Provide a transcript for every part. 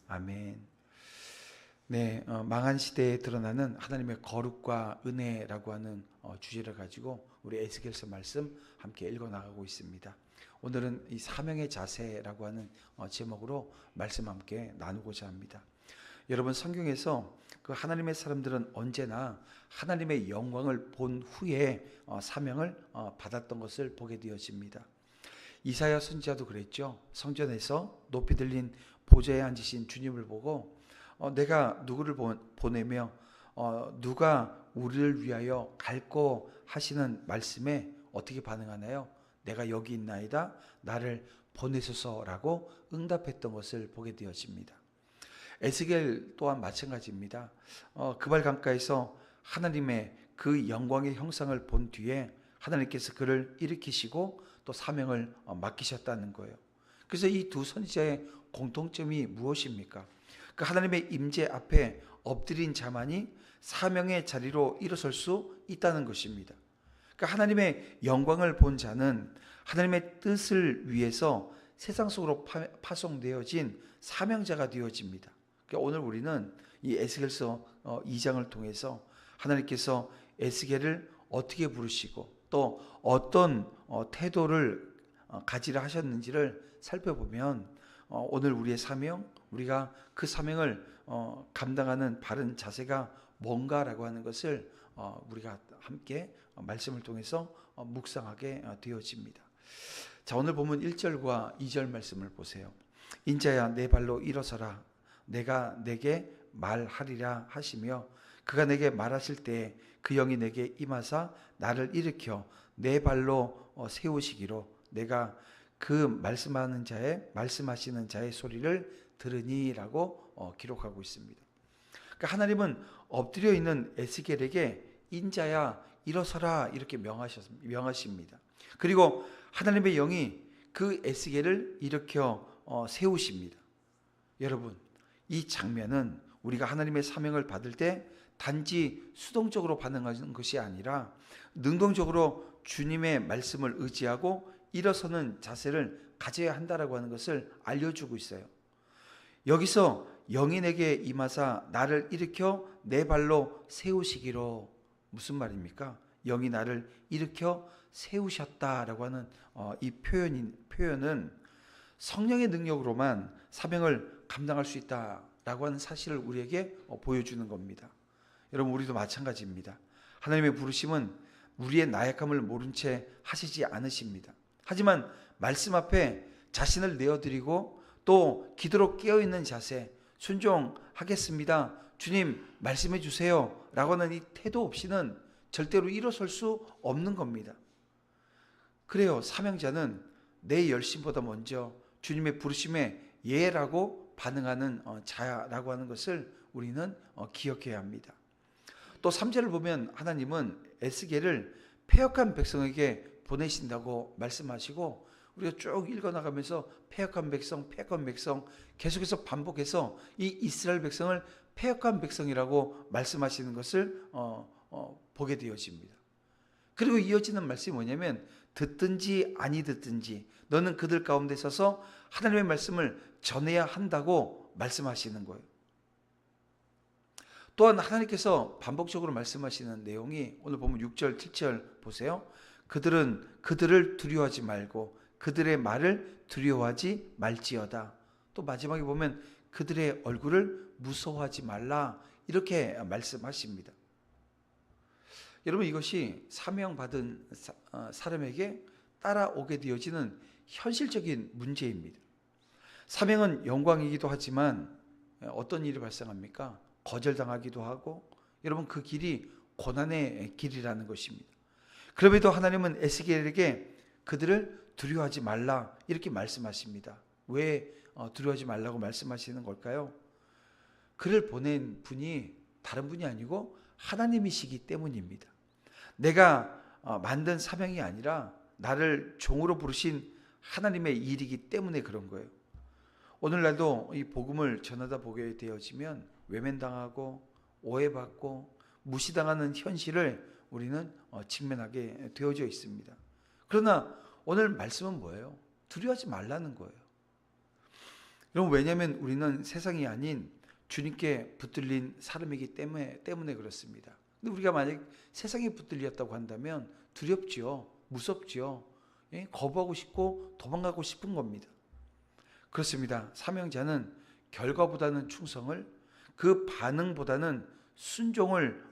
아멘. 네, 망한 시대에 드러나는 하나님의 거룩과 은혜라고 하는 주제를 가지고 우리 에스겔서 말씀 함께 읽어 나가고 있습니다. 오늘은 이 사명의 자세라고 하는 제목으로 말씀 함께 나누고자 합니다. 여러분, 성경에서 그 하나님의 사람들은 언제나 하나님의 영광을 본 후에 사명을 받았던 것을 보게 되어집니다. 이사야 선지자도 그랬죠. 성전에서 높이 들린 보좌에 앉으신 주님을 보고 내가 누구를 보내며 누가 우리를 위하여 갈고 하시는 말씀에 어떻게 반응하나요? 내가 여기 있나이다, 나를 보내소서라고 응답했던 것을 보게 되어집니다. 에스겔 또한 마찬가지입니다. 그발 강가에서 하나님의 그 영광의 형상을 본 뒤에 하나님께서 그를 일으키시고 또 사명을 맡기셨다는 거예요. 그래서 이 두 선지자의 공통점이 무엇입니까? 그 하나님의 임재 앞에 엎드린 자만이 사명의 자리로 일어설 수 있다는 것입니다. 그 하나님의 영광을 본 자는 하나님의 뜻을 위해서 세상 속으로 파송되어진 사명자가 되어집니다. 오늘 우리는 이 에스겔서 2장을 통해서 하나님께서 에스겔을 어떻게 부르시고 또 어떤 태도를 가지라 하셨는지를 살펴보면 오늘 우리의 사명, 우리가 그 사명을 감당하는 바른 자세가 뭔가라고 하는 것을 우리가 함께 말씀을 통해서 묵상하게 되어집니다. 자, 오늘 보면 1절과 2절 말씀을 보세요. 인자야, 내 발로 일어서라, 내가 내게 말하리라 하시며 그가 내게 말하실 때 그 영이 내게 임하사 나를 일으켜 내 발로 세우시기로 내가 그 말씀하시는 자의 소리를 들으니라고 기록하고 있습니다. 그러니까 하나님은 엎드려 있는 에스겔에게 인자야 일어서라 이렇게 명하십니다. 그리고 하나님의 영이 그 에스겔을 일으켜 세우십니다. 여러분, 이 장면은 우리가 하나님의 사명을 받을 때 단지 수동적으로 반응하는 것이 아니라 능동적으로 주님의 말씀을 의지하고 일어서는 자세를 가져야 한다라고 하는 것을 알려주고 있어요. 여기서 영이 내게 임하사 나를 일으켜 내 발로 세우시기로, 무슨 말입니까? 영이 나를 일으켜 세우셨다라고 하는 이 표현은 성령의 능력으로만 사명을 감당할 수 있다라고 하는 사실을 우리에게 보여주는 겁니다. 여러분, 우리도 마찬가지입니다. 하나님의 부르심은 우리의 나약함을 모른 채 하시지 않으십니다. 하지만 말씀 앞에 자신을 내어드리고 또 기도로 깨어있는 자세, 순종하겠습니다, 주님 말씀해 주세요 라고 하는 이 태도 없이는 절대로 일어설 수 없는 겁니다. 그래요, 사명자는 내 열심보다 먼저 주님의 부르심에 예라고 반응하는 자라고 하는 것을 우리는 기억해야 합니다. 또 3절을 보면 하나님은 에스겔을 패역한 백성에게 보내신다고 말씀하시고 우리가 쭉 읽어나가면서 패역한 백성 계속해서 반복해서 이 이스라엘 백성을 패역한 백성이라고 말씀하시는 것을 보게 되어집니다. 그리고 이어지는 말씀이 뭐냐면 듣든지 아니 듣든지 너는 그들 가운데 서서 하나님의 말씀을 전해야 한다고 말씀하시는 거예요. 또한 하나님께서 반복적으로 말씀하시는 내용이 오늘 보면 6절 7절 보세요. 그들은 그들을 두려워하지 말고 그들의 말을 두려워하지 말지어다. 또 마지막에 보면 그들의 얼굴을 무서워하지 말라 이렇게 말씀하십니다. 여러분, 이것이 사명받은 사람에게 따라오게 되어지는 현실적인 문제입니다. 사명은 영광이기도 하지만 어떤 일이 발생합니까? 거절당하기도 하고, 여러분, 그 길이 고난의 길이라는 것입니다. 그럼에도 하나님은 에스겔에게 그들을 두려워하지 말라 이렇게 말씀하십니다. 왜 두려워하지 말라고 말씀하시는 걸까요? 그를 보낸 분이 다른 분이 아니고 하나님이시기 때문입니다. 내가 만든 사명이 아니라 나를 종으로 부르신 하나님의 일이기 때문에 그런 거예요. 오늘날도 이 복음을 전하다 보게 되어지면 외면당하고 오해받고 무시당하는 현실을 우리는 직면하게 되어져 있습니다. 그러나 오늘 말씀은 뭐예요? 두려워하지 말라는 거예요. 여러분, 왜냐하면 우리는 세상이 아닌 주님께 붙들린 사람이기 때문에 그렇습니다. 근데 우리가 만약 세상에 붙들렸다고 한다면 두렵지요, 무섭지요, 예? 거부하고 싶고 도망가고 싶은 겁니다. 그렇습니다. 사명자는 결과보다는 충성을, 그 반응보다는 순종을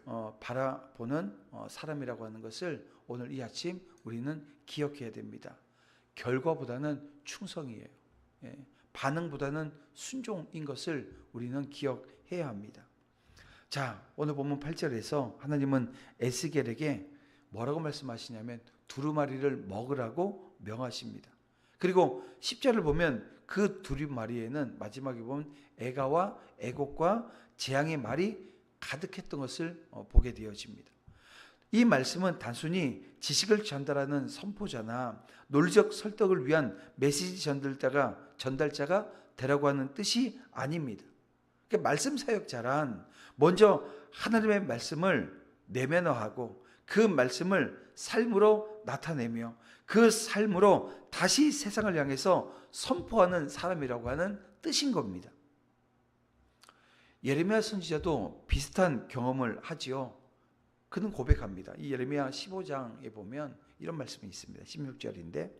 바라보는 사람이라고 하는 것을 오늘 이 아침 우리는 기억해야 됩니다. 결과보다는 충성이에요. 예. 반응보다는 순종인 것을 우리는 기억해야 합니다. 자, 오늘 본문 8절에서 하나님은 에스겔에게 뭐라고 말씀하시냐면 두루마리를 먹으라고 명하십니다. 그리고 10절을 보면 그 두루마리에는 마지막에 보면 애가와 애곡과 재앙의 말이 가득했던 것을 보게 되어집니다. 이 말씀은 단순히 지식을 전달하는 선포자나 논리적 설득을 위한 메시지 전달자가 되라고 하는 뜻이 아닙니다. 그러니까 말씀 사역자란 먼저 하나님의 말씀을 내면화하고 그 말씀을 삶으로 나타내며 그 삶으로 다시 세상을 향해서 선포하는 사람이라고 하는 뜻인 겁니다. 예레미야 선지자도 비슷한 경험을 하지요. 그는 고백합니다. 이 예레미야 15장에 보면 이런 말씀이 있습니다. 16절인데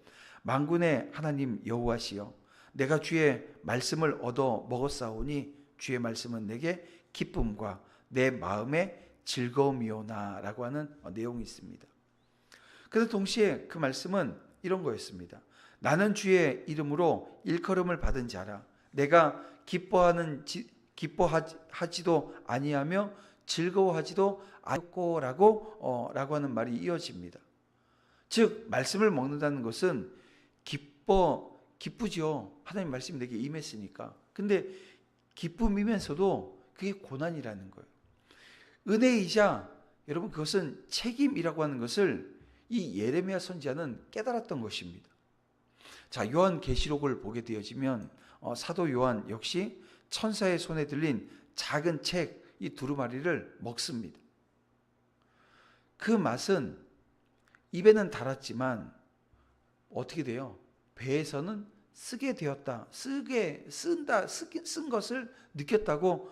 만군의 하나님 여호와시여, 내가 주의 말씀을 얻어 먹었사오니 주의 말씀은 내게 기쁨과 내 마음의 즐거움이오나 라고 하는 내용이 있습니다. 그런데 동시에 그 말씀은 이런 거였습니다. 나는 주의 이름으로 일컬음을 받은 자라. 내가 기뻐하지도 아니하며 즐거워하지도 않고라고 하는 말이 이어집니다. 즉 말씀을 먹는다는 것은 기쁘죠. 하나님 말씀이 내게 임했으니까. 근데 기쁨이면서도 그게 고난이라는 거예요. 은혜이자 여러분 그것은 책임이라고 하는 것을 이 예레미야 선지자는 깨달았던 것입니다. 자, 요한계시록을 보게 되어지면 사도 요한 역시 천사의 손에 들린 작은 책 이 두루마리를 먹습니다. 그 맛은 입에는 달았지만 어떻게 돼요? 배에서는 쓰게 되었다. 쓴 것을 느꼈다고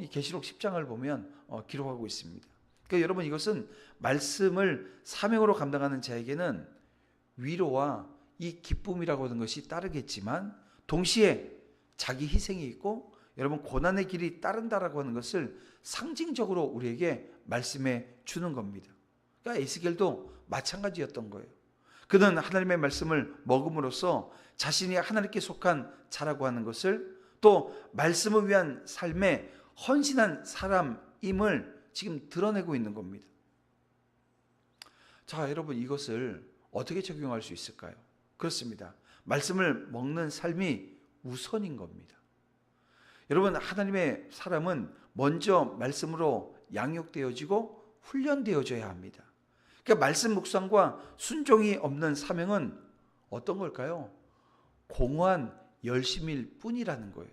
이 계시록 10장을 보면 기록하고 있습니다. 그러니까 여러분 이것은 말씀을 사명으로 감당하는 자에게는 위로와 이 기쁨이라고 하는 것이 따르겠지만 동시에 자기 희생이 있고 여러분 고난의 길이 따른다라고 하는 것을 상징적으로 우리에게 말씀해 주는 겁니다. 그러니까 에스겔도 마찬가지였던 거예요. 그는 하나님의 말씀을 먹음으로써 자신이 하나님께 속한 자라고 하는 것을, 또 말씀을 위한 삶에 헌신한 사람임을 지금 드러내고 있는 겁니다. 자, 여러분 이것을 어떻게 적용할 수 있을까요? 그렇습니다. 말씀을 먹는 삶이 우선인 겁니다. 여러분 하나님의 사람은 먼저 말씀으로 양육되어지고 훈련되어져야 합니다. 그러니까 말씀 묵상과 순종이 없는 사명은 어떤 걸까요? 공허한 열심일 뿐이라는 거예요.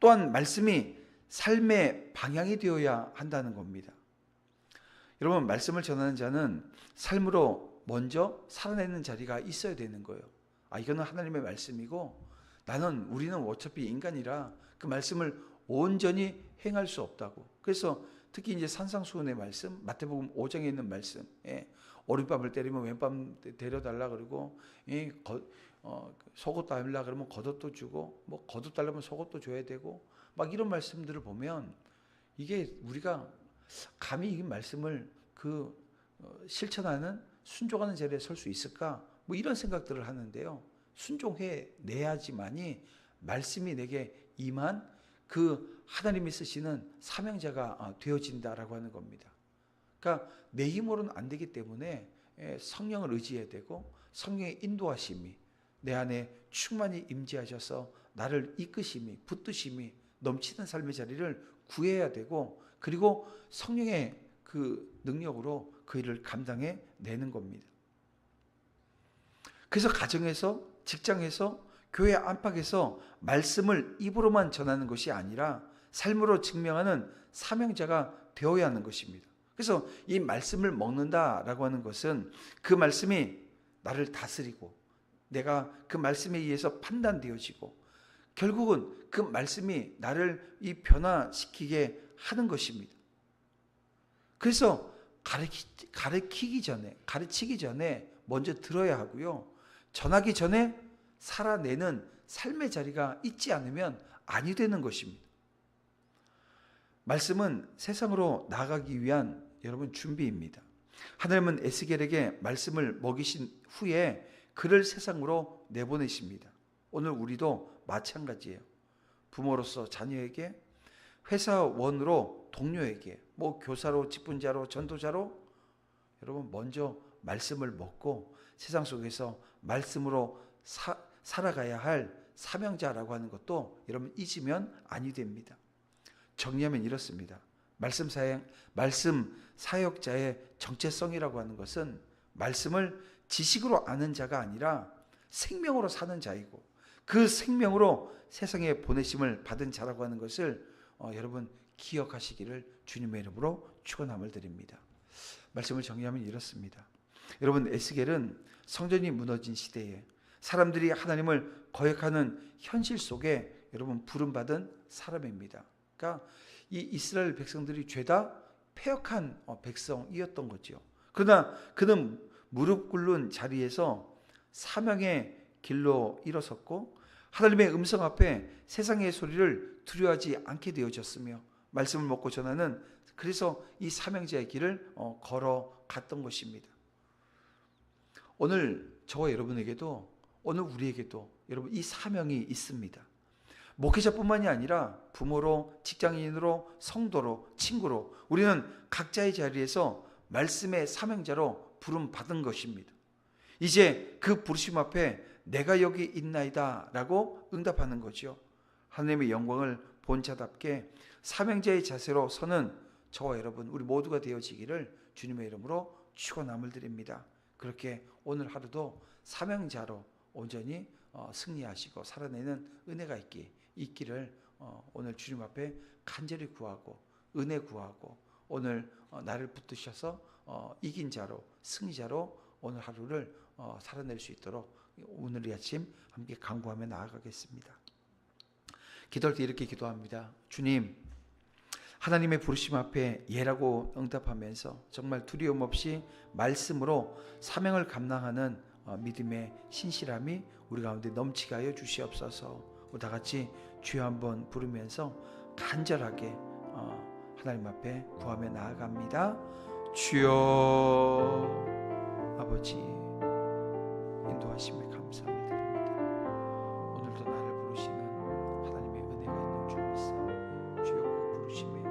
또한 말씀이 삶의 방향이 되어야 한다는 겁니다. 여러분 말씀을 전하는 자는 삶으로 먼저 살아내는 자리가 있어야 되는 거예요. 이거는 하나님의 말씀이고 우리는 어차피 인간이라 그 말씀을 온전히 행할 수 없다고. 그래서 특히 이제 산상수훈의 말씀, 마태복음 5장에 있는 말씀, 오른밤을 때리면 왼밤 데려달라 그러고, 속옷 달라 그러면 겉옷도 주고, 뭐 겉옷 달라면 속옷도 줘야 되고, 막 이런 말씀들을 보면 이게 우리가 감히 이 말씀을 실천하는 순종하는 자리에 설 수 있을까? 뭐 이런 생각들을 하는데요. 순종해 내야지만이 말씀이 내게 임한 그 하나님이 쓰시는 사명자가 되어진다라고 하는 겁니다. 그러니까 내 힘으로는 안 되기 때문에 성령을 의지해야 되고 성령의 인도하심이 내 안에 충만히 임재하셔서 나를 이끄심이 붙드심이 넘치는 삶의 자리를 구해야 되고, 그리고 성령의 그 능력으로 그 일을 감당해 내는 겁니다. 그래서 가정에서, 직장에서, 교회 안팎에서 말씀을 입으로만 전하는 것이 아니라 삶으로 증명하는 사명자가 되어야 하는 것입니다. 그래서 이 말씀을 먹는다라고 하는 것은 그 말씀이 나를 다스리고 내가 그 말씀에 의해서 판단되어지고 결국은 그 말씀이 나를 이 변화시키게 하는 것입니다. 그래서 가르치기 전에 먼저 들어야 하고요. 전하기 전에 살아내는 삶의 자리가 있지 않으면 아니 되는 것입니다. 말씀은 세상으로 나아가기 위한 여러분 준비입니다. 하나님은 에스겔에게 말씀을 먹이신 후에 그를 세상으로 내보내십니다. 오늘 우리도 마찬가지예요. 부모로서 자녀에게, 회사원으로 동료에게, 교사로, 직분자로, 전도자로 여러분 먼저 말씀을 먹고 세상 속에서 말씀으로 살아가야 할 사명자라고 하는 것도 여러분 잊으면 아니 됩니다. 정리하면 이렇습니다. 말씀 사역자의 정체성이라고 하는 것은 말씀을 지식으로 아는 자가 아니라 생명으로 사는 자이고, 그 생명으로 세상에 보내심을 받은 자라고 하는 것을 여러분 기억하시기를 주님의 이름으로 축원함을 드립니다. 말씀을 정리하면 이렇습니다. 여러분, 에스겔은 성전이 무너진 시대에 사람들이 하나님을 거역하는 현실 속에 여러분 부름받은 사람입니다. 그러니까 이 이스라엘 백성들이 죄다 패역한 백성이었던 거죠. 그러나 그는 무릎 꿇는 자리에서 사명의 길로 일어섰고 하나님의 음성 앞에 세상의 소리를 두려워하지 않게 되어졌으며 말씀을 먹고 전하는, 그래서 이 사명자의 길을 걸어갔던 것입니다. 오늘 저와 여러분에게도, 오늘 우리에게도 여러분 이 사명이 있습니다. 목회자뿐만이 아니라 부모로, 직장인으로, 성도로, 친구로 우리는 각자의 자리에서 말씀의 사명자로 부름받은 것입니다. 이제 그 부르심 앞에 내가 여기 있나이다 라고 응답하는 거죠. 하나님의 영광을 본 자답게 사명자의 자세로 서는 저와 여러분 우리 모두가 되어지기를 주님의 이름으로 축원함을 드립니다. 그렇게 오늘 하루도 사명자로 온전히 승리하시고 살아내는 은혜가 있기를 오늘 주님 앞에 간절히 구하고 은혜 구하고, 오늘 나를 붙드셔서 이긴 자로, 승리자로 오늘 하루를 살아낼 수 있도록 오늘 이 아침 함께 간구하며 나아가겠습니다. 기도할 때 이렇게 기도합니다. 주님, 하나님의 부르심 앞에 예라고 응답하면서 정말 두려움 없이 말씀으로 사명을 감당하는 믿음의 신실함이 우리 가운데 넘치게 하여 주시옵소서. 우리 다 같이 주여 한번 부르면서 간절하게 하나님 앞에 구하며 나아갑니다. 주여, 아버지 인도하심에 감사함을 드립니다. 오늘도 나를 부르시는 하나님의 은혜가 있는 줄 믿사오니 주여 그 부르심에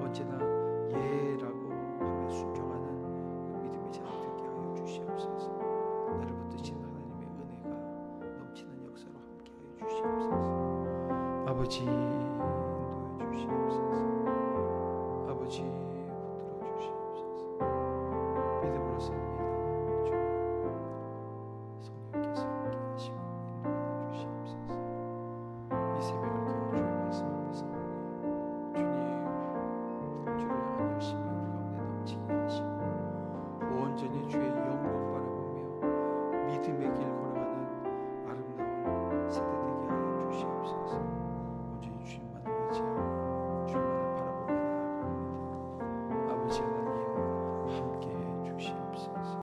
언제나 예라고 하며 순종하는 그 믿음의 자녀 되게 하여 주시옵소서. 나를 붙드신 하나님의 은혜가 넘치는 역사로 함께 하여 주시옵소서. 아버지 인도해 주시옵소서. 아버지 붙들어 주시옵소서. 믿음으로 삽니다. 주님, 성령께서 함께 하시고 인도하여 주시옵소서. 이 새벽을 깨워 주의 말씀 앞에 서오니 주님, 주를 향한 열심이 우리 가운데 넘치게 하시고 온전히 주의 영광 바라보며 믿음의 길